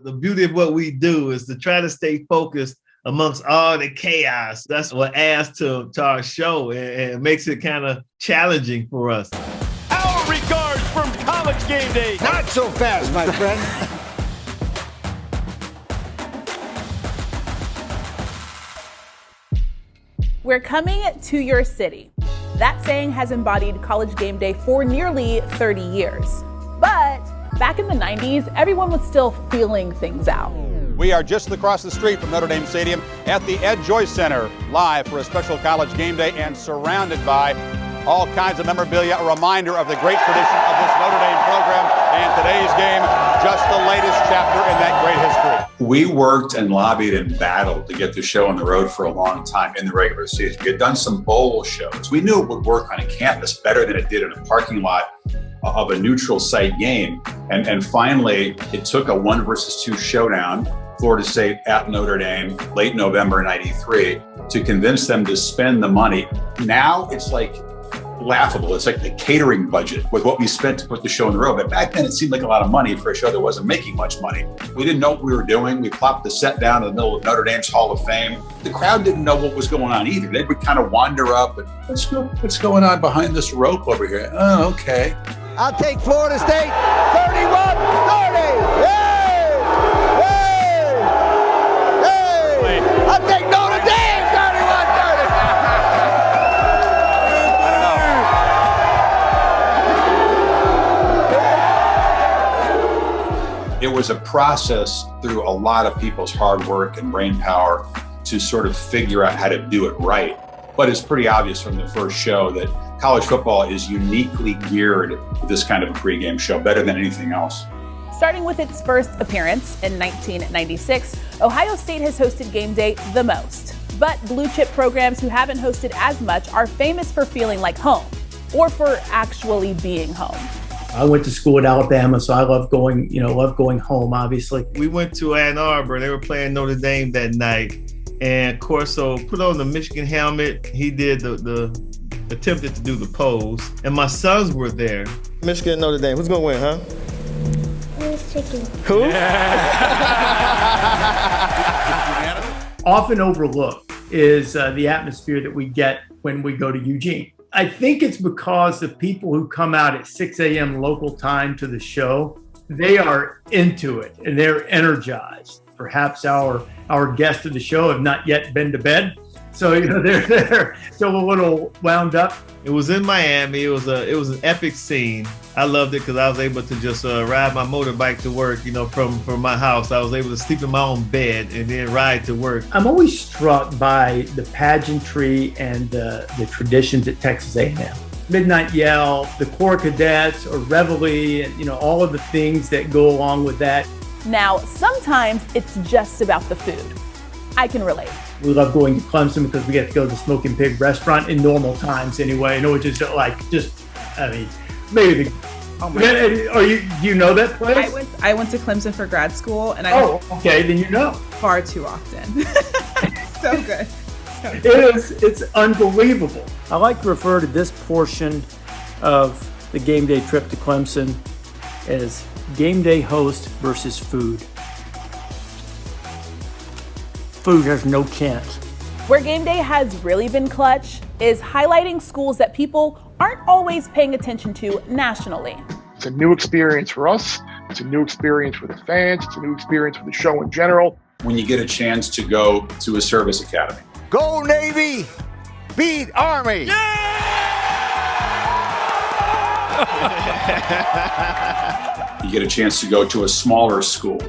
The beauty of what we do is to try to stay focused amongst all the chaos. That's what adds to our show and makes it kind of challenging for us. Our regards from College GameDay. Not so fast, my friend. We're coming to your city. That saying has embodied College GameDay for nearly 30 years. But back in the 90s, everyone was still feeling things out. We are just across the street from Notre Dame Stadium at the Ed Joyce Center, live for a special College GameDay and surrounded by all kinds of memorabilia, a reminder of the great tradition of this Notre Dame program, and today's game, just the latest chapter in that great history. We worked and lobbied and battled to get the show on the road for a long time in the regular season. We had done some bowl shows. We knew it would work on a campus better than it did in a parking lot of a neutral site game. And finally, it took a 1 versus 2 showdown, Florida State at Notre Dame, late November '93, to convince them to spend the money. Now it's like laughable. It's like the catering budget with what we spent to put the show on the road. But back then it seemed like a lot of money for a show that wasn't making much money. We didn't know what we were doing. We plopped the set down in the middle of Notre Dame's Hall of Fame. The crowd didn't know what was going on either. They would kind of wander up and what's going on behind this rope over here? Oh, okay. I'll take Florida State 31-30. Hey! I'll take Notre Dame 31-30. It was a process through a lot of people's hard work and brain power to sort of figure out how to do it right. But it's pretty obvious from the first show that college football is uniquely geared to this kind of a pregame show, better than anything else. Starting with its first appearance in 1996, Ohio State has hosted Game Day the most. But blue chip programs who haven't hosted as much are famous for feeling like home, or for actually being home. I went to school in Alabama, so I love going home, obviously. We went to Ann Arbor. They were playing Notre Dame that night. And Corso put on the Michigan helmet. He did attempted to do the pose. And my sons were there. Michigan, Notre Dame. Who's going to win, huh? Michigan. Who? Often overlooked is the atmosphere that we get when we go to Eugene. I think it's because the people who come out at 6 a.m. local time to the show, they are into it and they're energized. Perhaps our guests of the show have not yet been to bed. So, they're still a little wound up. It was in Miami. It was an epic scene. I loved it because I was able to just ride my motorbike to work, from my house. I was able to sleep in my own bed and then ride to work. I'm always struck by the pageantry and the traditions at Texas A&M. Midnight Yell, the Corps Cadets, or Reveille, and all of the things that go along with that. Now, sometimes it's just about the food. I can relate. We love going to Clemson because we get to go to the Smoking Pig restaurant in normal times anyway. I know it's maybe. Do you know that place? I went to Clemson for grad school, and okay, then you know. Far too often. So good. It's unbelievable. I like to refer to this portion of the game day trip to Clemson as game day host versus food. Food has no chance. Where Game Day has really been clutch is highlighting schools that people aren't always paying attention to nationally. It's a new experience for us. It's a new experience for the fans. It's a new experience for the show in general. When you get a chance to go to a service academy. Go Navy! Beat Army! You get a chance to go to a smaller school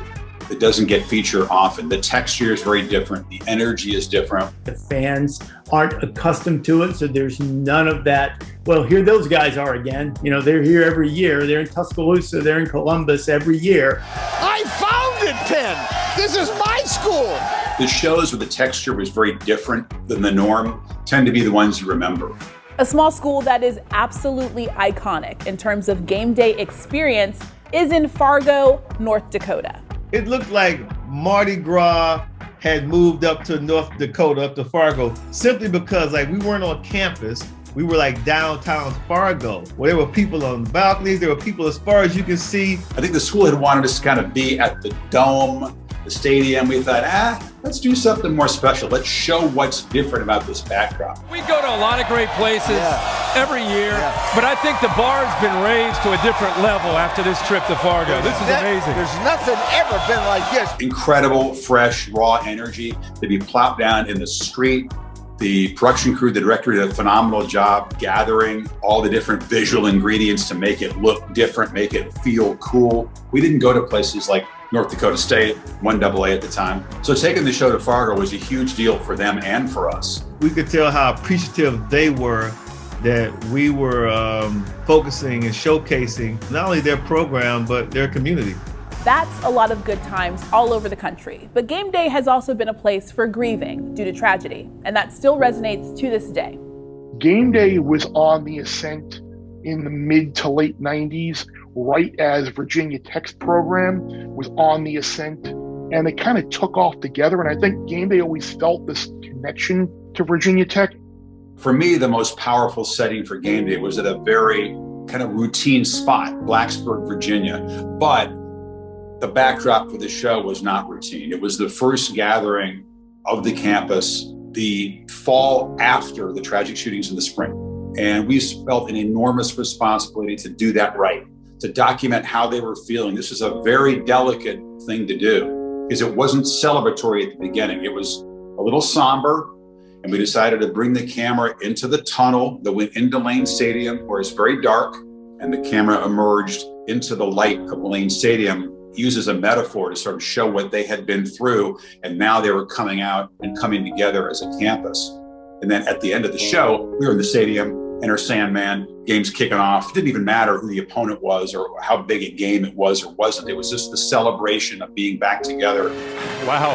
that doesn't get featured often. The texture is very different. The energy is different. The fans aren't accustomed to it, so there's none of that. Well, here those guys are again. They're here every year. They're in Tuscaloosa. They're in Columbus every year. I founded Penn. This is my school. The shows where the texture was very different than the norm tend to be the ones you remember. A small school that is absolutely iconic in terms of game day experience is in Fargo, North Dakota. It looked like Mardi Gras had moved up to North Dakota, up to Fargo, simply because we weren't on campus. We were like downtown Fargo, where there were people on balconies, there were people as far as you can see. I think the school had wanted us to kind of be at the dome, the stadium. We thought, let's do something more special. Let's show what's different about this backdrop. We go to a lot of great places every year, but I think the bar has been raised to a different level after this trip to Fargo. This is amazing. There's nothing ever been like this. Incredible, fresh, raw energy to be plopped down in the street. The production crew, the director did a phenomenal job gathering all the different visual ingredients to make it look different, make it feel cool. We didn't go to places like North Dakota State, 1AA at the time. So taking the show to Fargo was a huge deal for them and for us. We could tell how appreciative they were that we were focusing and showcasing not only their program, but their community. That's a lot of good times all over the country. But game day has also been a place for grieving due to tragedy, and that still resonates to this day. Game day was on the ascent in the mid to late 90s, right as Virginia Tech's program was on the ascent, and they kind of took off together. And I think game day always felt this connection to Virginia Tech. For me, the most powerful setting for game day was at a very kind of routine spot, Blacksburg, Virginia. But the backdrop for the show was not routine. It was the first gathering of the campus, the fall after the tragic shootings in the spring. And we felt an enormous responsibility to do that right, to document how they were feeling. This is a very delicate thing to do because it wasn't celebratory at the beginning. It was a little somber. And we decided to bring the camera into the tunnel that went into Lane Stadium, where it's very dark. And the camera emerged into the light of Lane Stadium, used as a metaphor to sort of show what they had been through. And now they were coming out and coming together as a campus. And then at the end of the show, we were in the stadium, Enter Sandman, game's kicking off. It didn't even matter who the opponent was or how big a game it was or wasn't. It was just the celebration of being back together. Wow.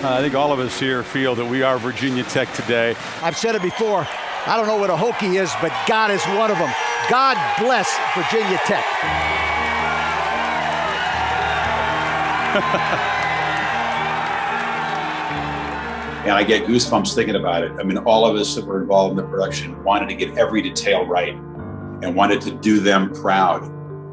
I think all of us here feel that we are Virginia Tech today. I've said it before. I don't know what a Hokie is, but God is one of them. God bless Virginia Tech. And I get goosebumps thinking about it. I mean, all of us that were involved in the production wanted to get every detail right and wanted to do them proud.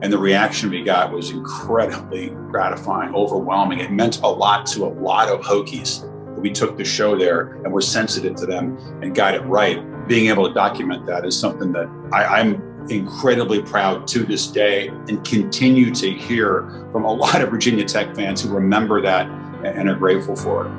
And the reaction we got was incredibly gratifying, overwhelming. It meant a lot to a lot of Hokies that we took the show there and were sensitive to them and got it right. Being able to document that is something that I'm incredibly proud to this day and continue to hear from a lot of Virginia Tech fans who remember that and are grateful for it.